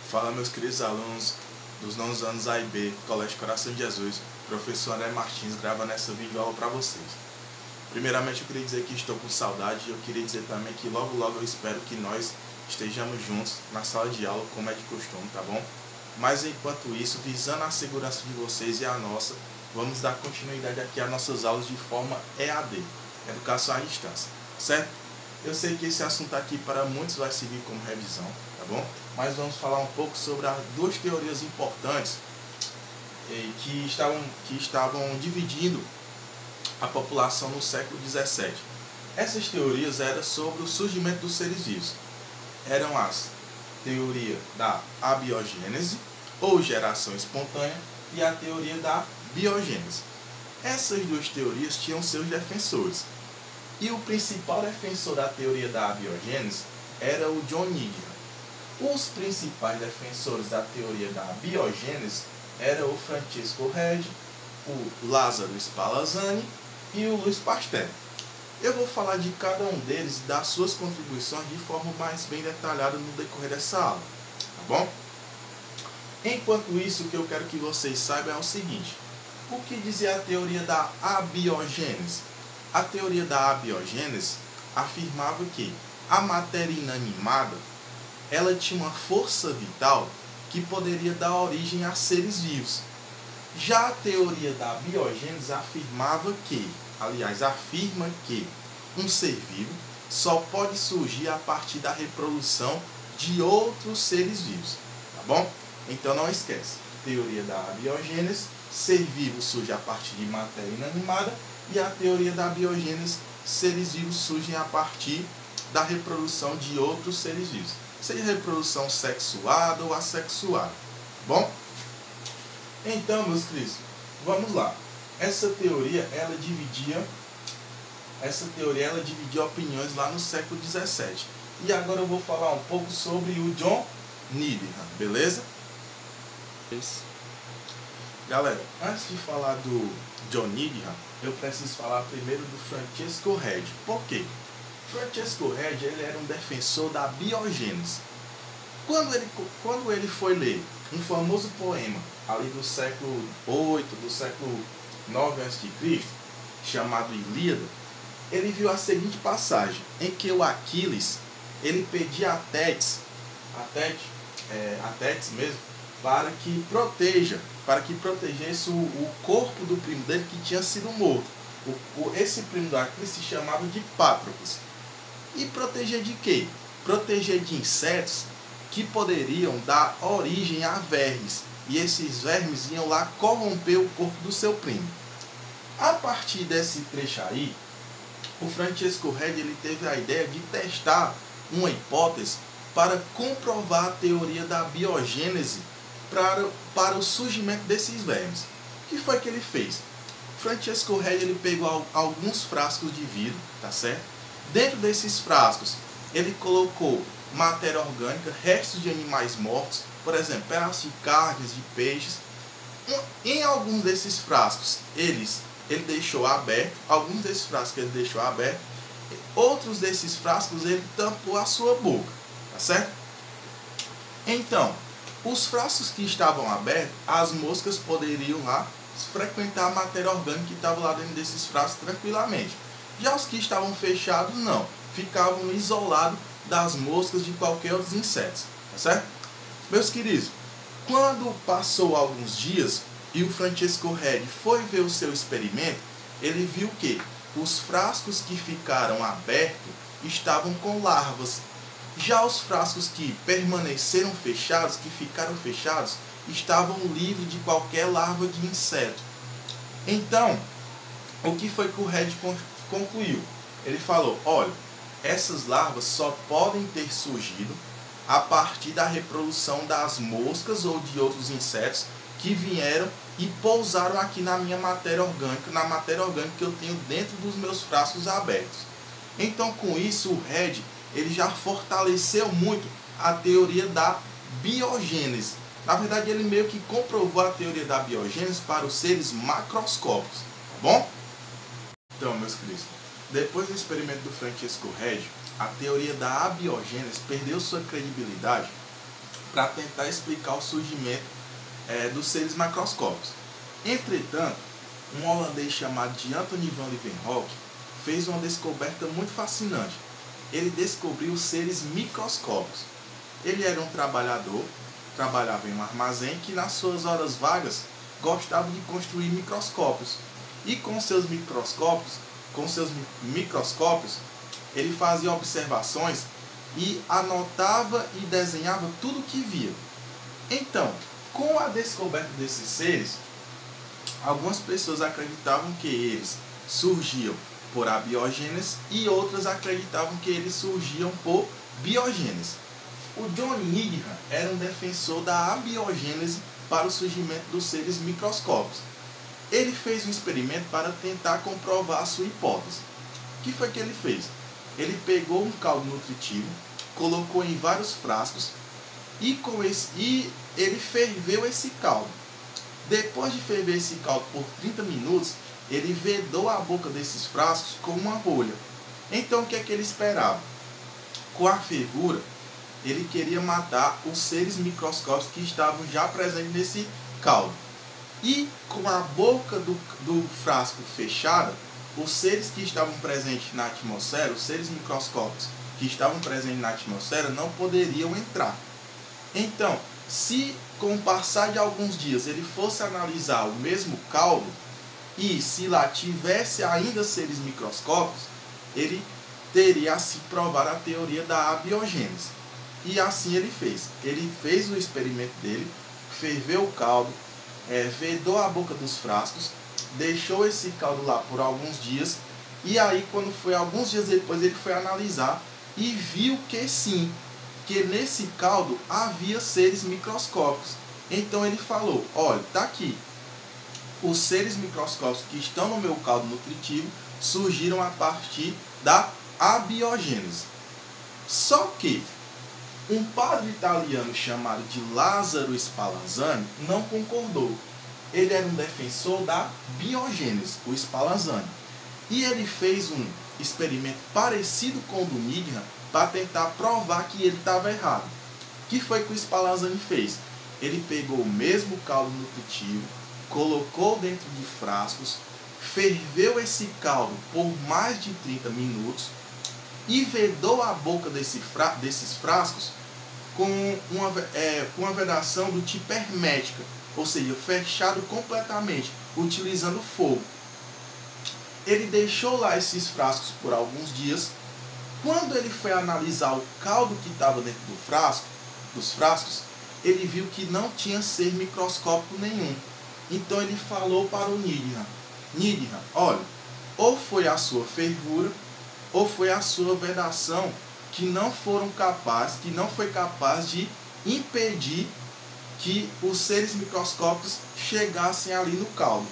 Fala, meus queridos alunos dos 9 anos A e B, Colégio Coração de Jesus. Professor André Martins grava nessa videoaula para vocês. Primeiramente, eu queria dizer que estou com saudade e eu queria dizer também que logo eu espero que nós estejamos juntos na sala de aula, como é de costume, tá bom? Mas enquanto isso, visando a segurança de vocês e a nossa, vamos dar continuidade aqui às nossas aulas de forma EAD, Educação à Distância, certo? Eu sei que esse assunto aqui para muitos vai servir como revisão, tá bom? Mas vamos falar um pouco sobre as duas teorias importantes que estavam dividindo a população no século XVII. Essas teorias eram sobre o surgimento dos seres vivos. Eram as teoria da abiogênese, ou geração espontânea, e a teoria da biogênese. Essas duas teorias tinham seus defensores. E o principal defensor da teoria da abiogênese era o John Needham. Os principais defensores da teoria da biogênese eram o Francesco Redi, o Lázaro Spallanzani e o Louis Pasteur. Eu vou falar de cada um deles e das suas contribuições de forma mais bem detalhada no decorrer dessa aula, tá bom? Enquanto isso, o que eu quero que vocês saibam é o seguinte: o que dizia a teoria da abiogênese? A teoria da abiogênese afirmava que a matéria inanimada ela tinha uma força vital que poderia dar origem a seres vivos. Já a teoria da biogênese afirma que um ser vivo só pode surgir a partir da reprodução de outros seres vivos, tá bom? Então não esquece, teoria da abiogênese, ser vivo surge a partir de matéria inanimada, e a teoria da biogênese, seres vivos surgem a partir da reprodução de outros seres vivos, seja reprodução sexuada ou assexuada, bom? Então, meus queridos, vamos lá. Essa teoria ela dividia opiniões lá no século XVII. E agora eu vou falar um pouco sobre o John Needham, beleza? Galera, antes de falar do John Needham, eu preciso falar primeiro do Francesco Redi. Por quê? Francesco Redi ele era um defensor da biogênese. Quando ele foi ler um famoso poema ali do século VIII, do século IX a.C., chamado Ilíada, ele viu a seguinte passagem, em que o Aquiles ele pedia a Tétis mesmo, para que protegesse o corpo do primo dele que tinha sido morto. Esse primo do Aquiles se chamava de Patroclus. E proteger de quê? Proteger de insetos que poderiam dar origem a vermes. E esses vermes iam lá corromper o corpo do seu primo. A partir desse trecho aí, o Francesco Redi ele teve a ideia de testar uma hipótese para comprovar a teoria da biogênese para o surgimento desses vermes. O que foi que ele fez? Francesco Redi ele pegou alguns frascos de vidro, tá certo? Dentro desses frascos, ele colocou matéria orgânica, restos de animais mortos, por exemplo, pedaços de carnes, de peixes. Em alguns desses frascos, ele deixou aberto, outros desses frascos ele tampou a sua boca, tá certo? Então, os frascos que estavam abertos, as moscas poderiam lá frequentar a matéria orgânica que estava lá dentro desses frascos tranquilamente. Já os que estavam fechados, não, ficavam isolados das moscas de qualquer outros insetos, tá certo? Meus queridos, quando passou alguns dias e o Francesco Redi foi ver o seu experimento, ele viu que os frascos que ficaram abertos estavam com larvas. Já os frascos que permaneceram fechados, que ficaram fechados, estavam livres de qualquer larva de inseto. Então, o que foi que o Redi concluiu? Ele falou, olha, essas larvas só podem ter surgido a partir da reprodução das moscas ou de outros insetos que vieram e pousaram aqui na minha matéria orgânica, na matéria orgânica que eu tenho dentro dos meus frascos abertos. Então, com isso, o Redi ele já fortaleceu muito a teoria da biogênese. Na verdade, ele meio que comprovou a teoria da biogênese para os seres macroscópicos, tá bom? Então, meus queridos, depois do experimento do Francesco Redi, a teoria da abiogênese perdeu sua credibilidade para tentar explicar o surgimento dos seres macroscópicos. Entretanto, um holandês chamado de Anthony van Leeuwenhoek fez uma descoberta muito fascinante. Ele descobriu os seres microscópicos. Ele era um trabalhador, trabalhava em um armazém que nas suas horas vagas gostava de construir microscópios. E com seus microscópios, ele fazia observações e anotava e desenhava tudo o que via. Então, com a descoberta desses seres, algumas pessoas acreditavam que eles surgiam por abiogênese e outras acreditavam que eles surgiam por biogênese. O John Needham era um defensor da abiogênese para o surgimento dos seres microscópicos. Ele fez um experimento para tentar comprovar a sua hipótese. O que foi que ele fez? Ele pegou um caldo nutritivo, colocou em vários frascos e ele ferveu esse caldo. Depois de ferver esse caldo por 30 minutos, ele vedou a boca desses frascos com uma rolha. Então o que é que ele esperava? Com a fervura, ele queria matar os seres microscópicos que estavam já presentes nesse caldo. E com a boca do frasco fechada, os seres que estavam presentes na atmosfera, os seres microscópicos que estavam presentes na atmosfera, não poderiam entrar. Então, se com o passar de alguns dias ele fosse analisar o mesmo caldo, e se lá tivesse ainda seres microscópicos, ele teria a se provar a teoria da abiogênese. E assim ele fez. Ele fez o experimento dele, ferveu o caldo, vedou a boca dos frascos, deixou esse caldo lá por alguns dias, e aí quando foi alguns dias depois ele foi analisar e viu que sim, que nesse caldo havia seres microscópicos. Então ele falou, olha, tá aqui, os seres microscópicos que estão no meu caldo nutritivo surgiram a partir da abiogênese. Só que um padre italiano chamado de Lazzaro Spallanzani não concordou. Ele era um defensor da biogênese, o Spallanzani. E ele fez um experimento parecido com o do Needham para tentar provar que ele estava errado. O que foi que o Spallanzani fez? Ele pegou o mesmo caldo nutritivo, colocou dentro de frascos, ferveu esse caldo por mais de 30 minutos e vedou a boca desses frascos com uma vedação do tipo hermética, ou seja, fechado completamente, utilizando fogo. Ele deixou lá esses frascos por alguns dias. Quando ele foi analisar o caldo que estava dentro dos frascos, ele viu que não tinha ser microscópico nenhum. Então ele falou para o Needham, olha, ou foi a sua fervura, ou foi a sua vedação que não foi capaz de impedir que os seres microscópicos chegassem ali no caldo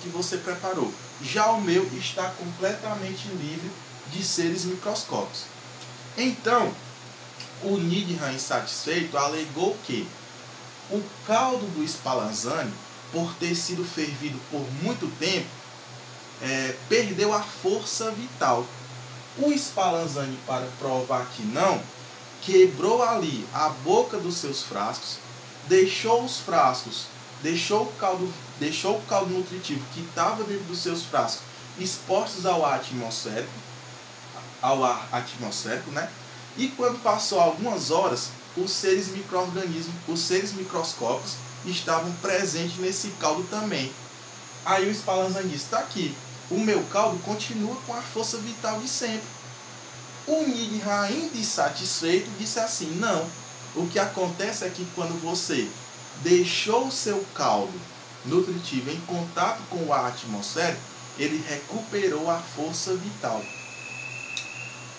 que você preparou. Já o meu está completamente livre de seres microscópicos. Então, o Needham, insatisfeito, alegou que o caldo do Spallanzani, por ter sido fervido por muito tempo, perdeu a força vital. O Spallanzani, para provar que não, quebrou ali a boca dos seus frascos, deixou o caldo nutritivo que estava dentro dos seus frascos expostos ao ar atmosférico, né? E quando passou algumas horas, os seres microscópicos estavam presentes nesse caldo também. Aí o Spallanzani disse, está aqui, o meu caldo continua com a força vital de sempre. O Needham, ainda insatisfeito, disse assim, não, o que acontece é que quando você deixou o seu caldo nutritivo em contato com o ar atmosférico, ele recuperou a força vital.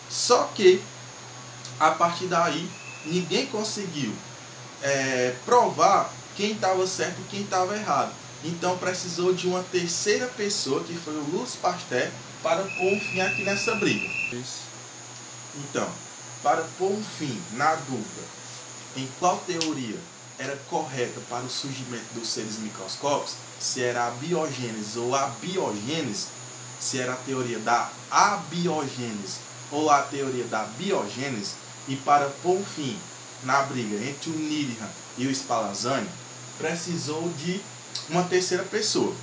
Só que, a partir daí, ninguém conseguiu provar quem estava certo e quem estava errado. Então precisou de uma terceira pessoa, que foi o Louis Pasteur, para pôr um fim aqui nessa briga. Então, para pôr um fim na dúvida em qual teoria era correta para o surgimento dos seres microscópicos, se era a biogênese ou a biogênese, se era a teoria da abiogênese ou a teoria da biogênese, e para pôr um fim na briga entre o Needham e o Spallanzani, precisou de uma terceira pessoa.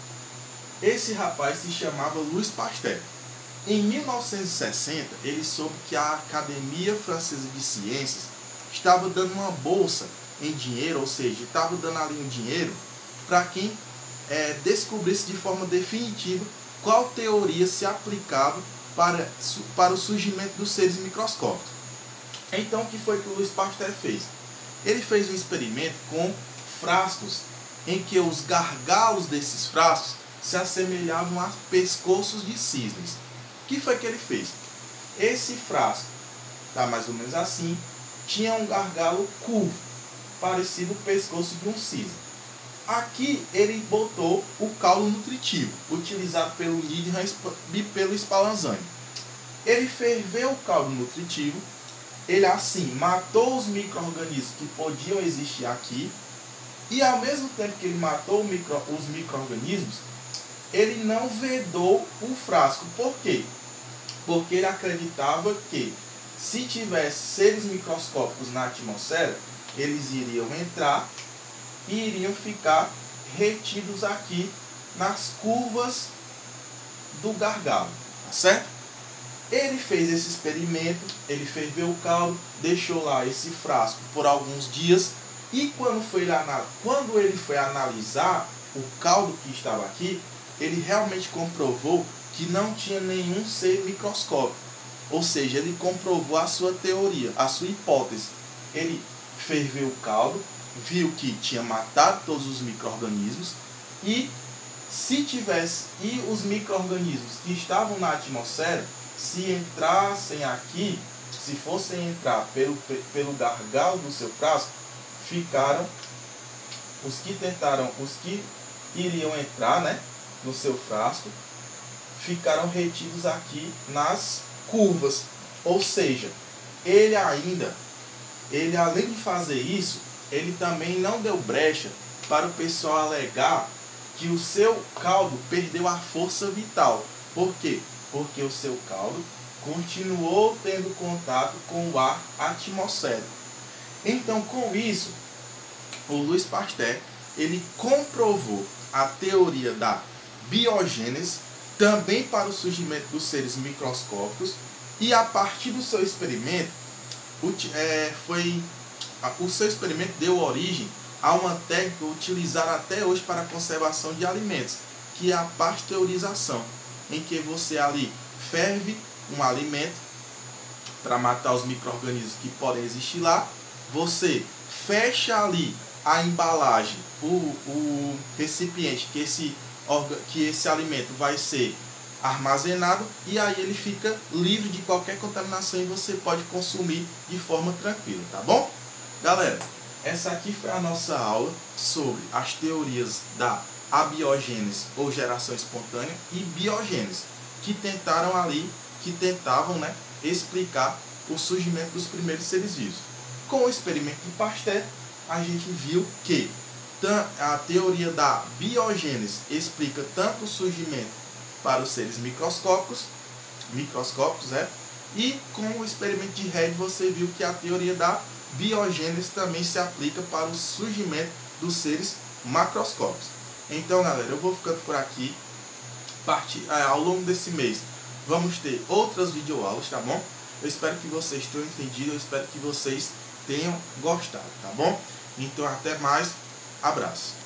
Esse rapaz se chamava Louis Pasteur. Em 1960, ele soube que a Academia Francesa de Ciências estava dando uma bolsa em dinheiro, ou seja, estava dando ali um dinheiro para quem descobrisse de forma definitiva qual teoria se aplicava para o surgimento dos seres microscópicos. Então, o que foi que o Louis Pasteur fez? Ele fez um experimento com frascos em que os gargalos desses frascos se assemelhavam a pescoços de cisnes. O que foi que ele fez? Esse frasco, tá mais ou menos assim, tinha um gargalo curvo, parecido com o pescoço de um cisne. Aqui ele botou o caldo nutritivo, utilizado pelo Needham e pelo Spallanzani. Ele ferveu o caldo nutritivo, ele assim matou os micro-organismos que podiam existir aqui, e ao mesmo tempo que ele matou os micro-organismos, ele não vedou o frasco. Por quê? Porque ele acreditava que se tivesse seres microscópicos na atmosfera, eles iriam entrar e iriam ficar retidos aqui nas curvas do gargalo, tá certo? Ele fez esse experimento, ele ferveu o caldo, deixou lá esse frasco por alguns dias, e quando ele foi analisar o caldo que estava aqui, ele realmente comprovou que não tinha nenhum ser microscópico. Ou seja, ele comprovou a sua teoria, a sua hipótese. Ele ferveu o caldo, viu que tinha matado todos os micro-organismos, e os micro-organismos que estavam na atmosfera, se entrassem aqui, se fossem entrar pelo gargalo do seu frasco, ficaram, os que iriam entrar, né, no seu frasco, ficaram retidos aqui nas curvas. Ou seja, ele além de fazer isso, ele também não deu brecha para o pessoal alegar que o seu caldo perdeu a força vital. Por quê? Porque o seu caldo continuou tendo contato com o ar atmosférico. Então, com isso, o Louis Pasteur, ele comprovou a teoria da biogênese também para o surgimento dos seres microscópicos, e a partir do seu experimento, o seu experimento deu origem a uma técnica utilizada até hoje para a conservação de alimentos, que é a pasteurização, em que você ali ferve um alimento para matar os micro-organismos que podem existir lá, você fecha ali a embalagem, o recipiente que esse alimento vai ser armazenado, e aí ele fica livre de qualquer contaminação e você pode consumir de forma tranquila, tá bom? Galera, essa aqui foi a nossa aula sobre as teorias da abiogênese ou geração espontânea e biogênese, que tentavam, né, explicar o surgimento dos primeiros seres vivos. Com o experimento de Pasteur, a gente viu que a teoria da biogênese explica tanto o surgimento para os seres microscópicos, e com o experimento de Redd você viu que a teoria da biogênese também se aplica para o surgimento dos seres macroscópicos. Então, galera, eu vou ficando por aqui. Ao longo desse mês vamos ter outras videoaulas, tá bom? Eu espero que vocês tenham entendido, eu espero que vocês tenham gostado, tá bom? Então, até mais, abraço.